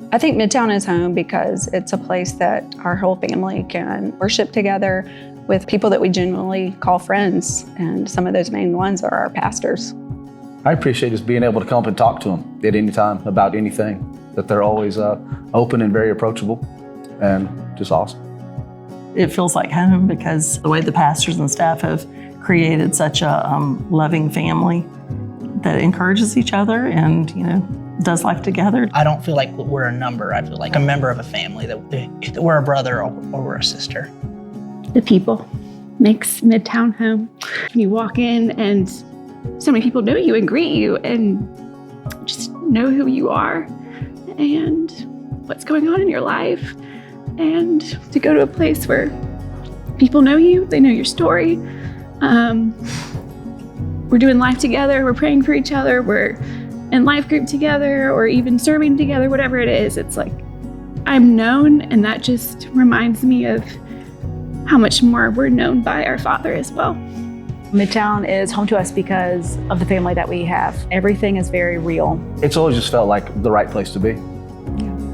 I think Midtown is home because it's a place that our whole family can worship together with people that we genuinely call friends. And some of those main ones are our pastors. I appreciate just being able to come up and talk to them at any time about anything, that they're always open and very approachable and just awesome. It feels like home because the way the pastors and staff have created such a loving family that encourages each other and, does life together. I don't feel like we're a number. I feel like a member of a family, that we're a brother or we're a sister. The people makes Midtown home. You walk in and so many people know you and greet you and just know who you are and what's going on in your life. And to go to a place where people know you, they know your story. We're doing life together, we're praying for each other, we're in life group together, or even serving together, whatever it is. It's like, I'm known, and that just reminds me of how much more we're known by our Father as well. Midtown is home to us because of the family that we have. Everything is very real. It's always just felt like the right place to be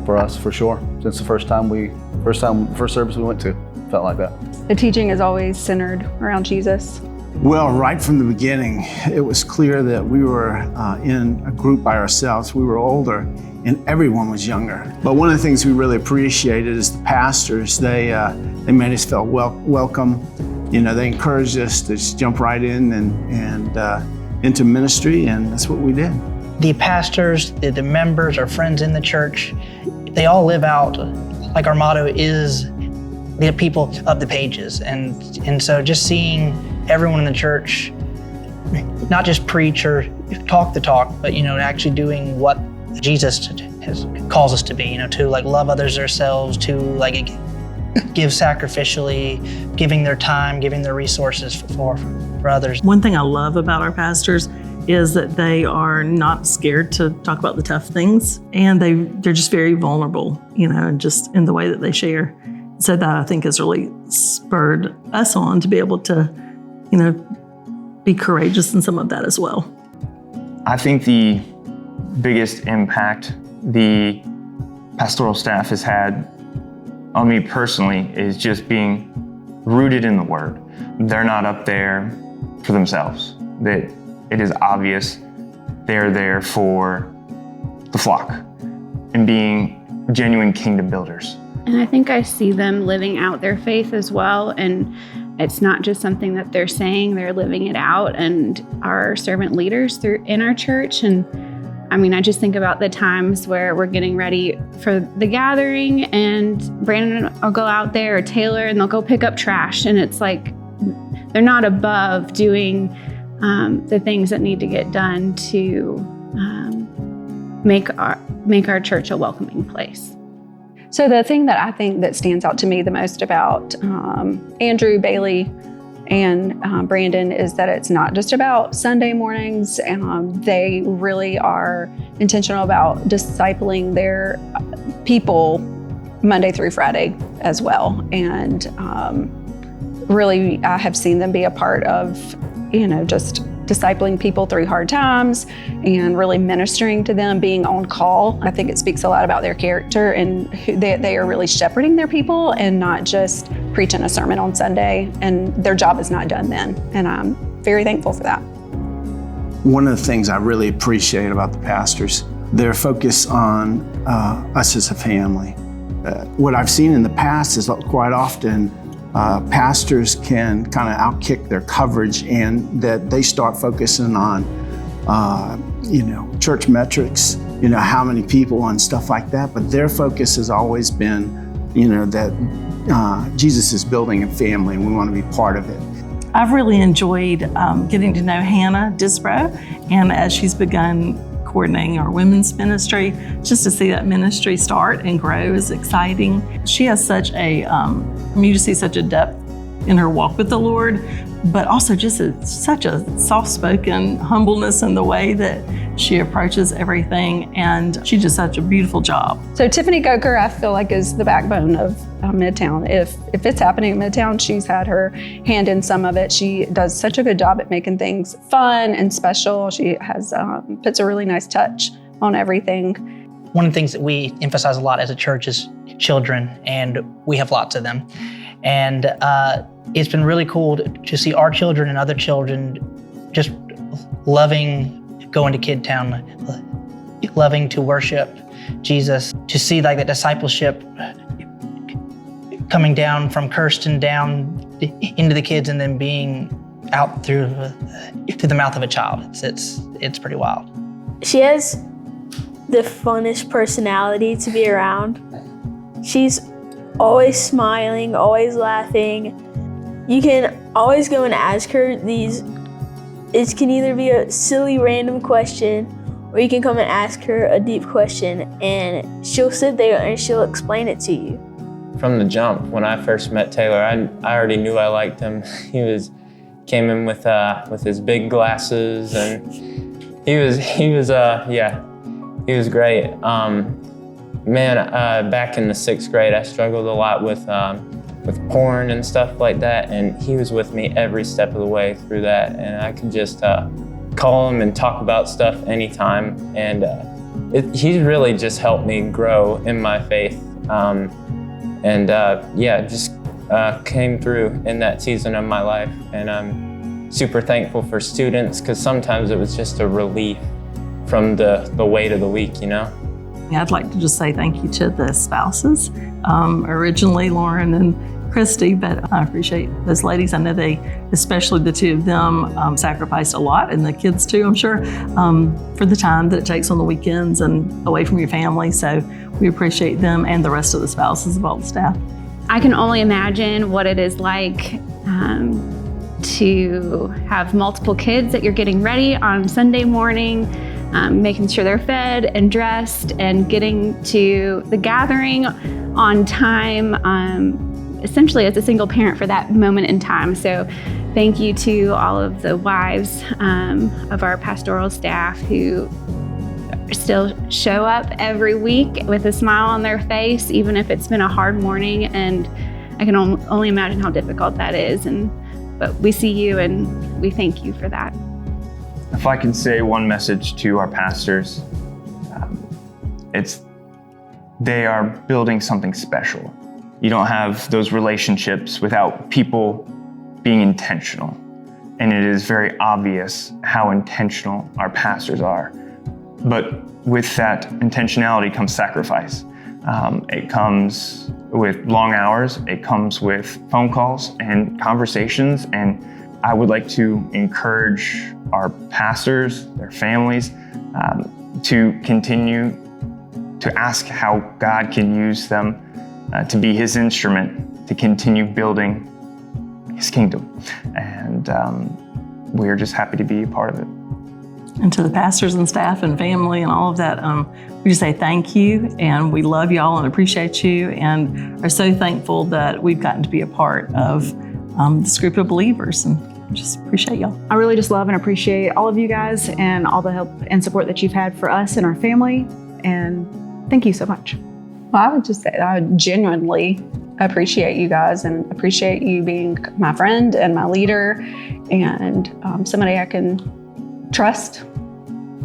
for us, for sure. Since the first service we went to, felt like that. The teaching is always centered around Jesus. Well, right from the beginning, it was clear that we were in a group by ourselves. We were older and everyone was younger. But one of the things we really appreciated is the pastors. They made us feel welcome. They encouraged us to just jump right in and into ministry, and that's what we did. The pastors, the members, our friends in the church, they all live out, like our motto is, the people of the pages. And so just seeing everyone in the church, not just preach or talk the talk, but actually doing what Jesus calls us to be, to love others ourselves, to give sacrificially, giving their time, giving their resources for others. One thing I love about our pastors is that they are not scared to talk about the tough things, and they're just very vulnerable, and just in the way that they share. So that I think has really spurred us on to be able to, be courageous in some of that as well. I think the biggest impact the pastoral staff has had on me personally is just being rooted in the Word. They're not up there for themselves. That it is obvious they're there for the flock and being genuine kingdom builders. And I think I see them living out their faith as well. And it's not just something that they're saying, they're living it out. And our servant leaders in our church. And I just think about the times where we're getting ready for the gathering and Brandon will go out there, or Taylor, and they'll go pick up trash. And it's like, they're not above doing the things that need to get done to make our church a welcoming place. So the thing that I think that stands out to me the most about Andrew, Bailey, and Brandon is that it's not just about Sunday mornings. They really are intentional about discipling their people Monday through Friday as well. And really, I have seen them be a part of, just discipling people through hard times and really ministering to them, being on call. I think it speaks a lot about their character and they are really shepherding their people and not just preaching a sermon on Sunday, and their job is not done then. And I'm very thankful for that. One of the things I really appreciate about the pastors, their focus on us as a family. What I've seen in the past is quite often pastors can kind of outkick their coverage, and that they start focusing on, church metrics, how many people and stuff like that. But their focus has always been, that Jesus is building a family and we want to be part of it. I've really enjoyed getting to know Hannah Disbrow, and as she's begun coordinating our women's ministry, just to see that ministry start and grow is exciting. She has such a, you just see such a depth in her walk with the Lord, but also just such a soft-spoken humbleness in the way that she approaches everything, and she does such a beautiful job. So Tiffany Coker, I feel like, is the backbone of Midtown. If it's happening in Midtown, she's had her hand in some of it. She does such a good job at making things fun and special. She has puts a really nice touch on everything. One of the things that we emphasize a lot as a church is children, and we have lots of them. And it's been really cool to see our children and other children just loving going to Kid Town, loving to worship Jesus, to see like that discipleship coming down from Kirsten down into the kids and then being out through the mouth of a child. It's pretty wild. She has the funnest personality to be around. She's always smiling, always laughing. You can always go and ask her these. It can either be a silly random question, or you can come and ask her a deep question, and she'll sit there and she'll explain it to you. From the jump, when I first met Taylor, I already knew I liked him. He came in with his big glasses, and he was great. Back in the 6th grade, I struggled a lot with porn and stuff like that, and he was with me every step of the way through that, and I could just call him and talk about stuff anytime, and he's really just helped me grow in my faith, came through in that season of my life, and I'm super thankful for students, because sometimes it was just a relief from the weight of the week, you know? I'd like to just say thank you to the spouses, originally Lauren and Christy, but I appreciate those ladies. I know they, especially the two of them, sacrificed a lot, and the kids too, I'm sure, for the time that it takes on the weekends and away from your family. So we appreciate them and the rest of the spouses of all the staff. I can only imagine what it is like to have multiple kids that you're getting ready on Sunday morning, making sure they're fed and dressed and getting to the gathering on time, essentially as a single parent for that moment in time. So thank you to all of the wives of our pastoral staff who still show up every week with a smile on their face, even if it's been a hard morning. And I can only imagine how difficult that is. But we see you and we thank you for that. If I can say one message to our pastors, they are building something special. You don't have those relationships without people being intentional. And it is very obvious how intentional our pastors are. But with that intentionality comes sacrifice. It comes with long hours, it comes with phone calls and conversations, and I would like to encourage our pastors, their families, to continue to ask how God can use them to be His instrument to continue building His kingdom. And we are just happy to be a part of it. And to the pastors and staff and family and all of that, we just say thank you, and we love y'all and appreciate you, and are so thankful that we've gotten to be a part of this group of believers, and just appreciate y'all. I really just love and appreciate all of you guys and all the help and support that you've had for us and our family, and thank you so much. Well, I would just say I genuinely appreciate you guys and appreciate you being my friend and my leader and somebody I can trust.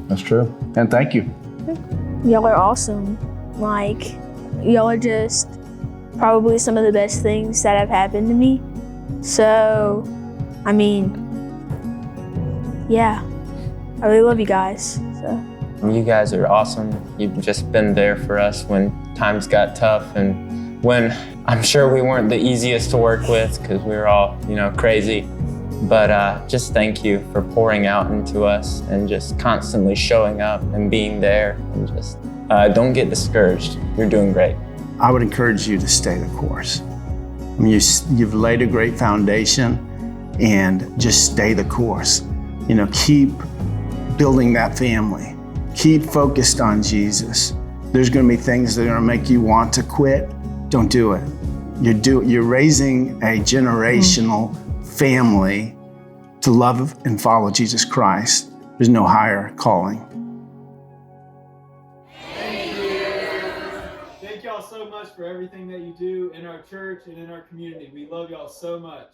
That's true. And thank you. Y'all are awesome. Like, y'all are just probably some of the best things that have happened to me. So, I mean, yeah, I really love you guys. So. You guys are awesome. You've just been there for us when times got tough, and when I'm sure we weren't the easiest to work with because we were all, crazy. But just thank you for pouring out into us and just constantly showing up and being there, and just don't get discouraged. You're doing great. I would encourage you to stay the course. I mean, you've laid a great foundation, and just stay the course. Keep building that family. Keep focused on Jesus. There's going to be things that are going to make you want to quit. Don't do it. You're raising a generational family to love and follow Jesus Christ. There's no higher calling. Thank y'all so much for everything that you do in our church and in our community. We love y'all so much.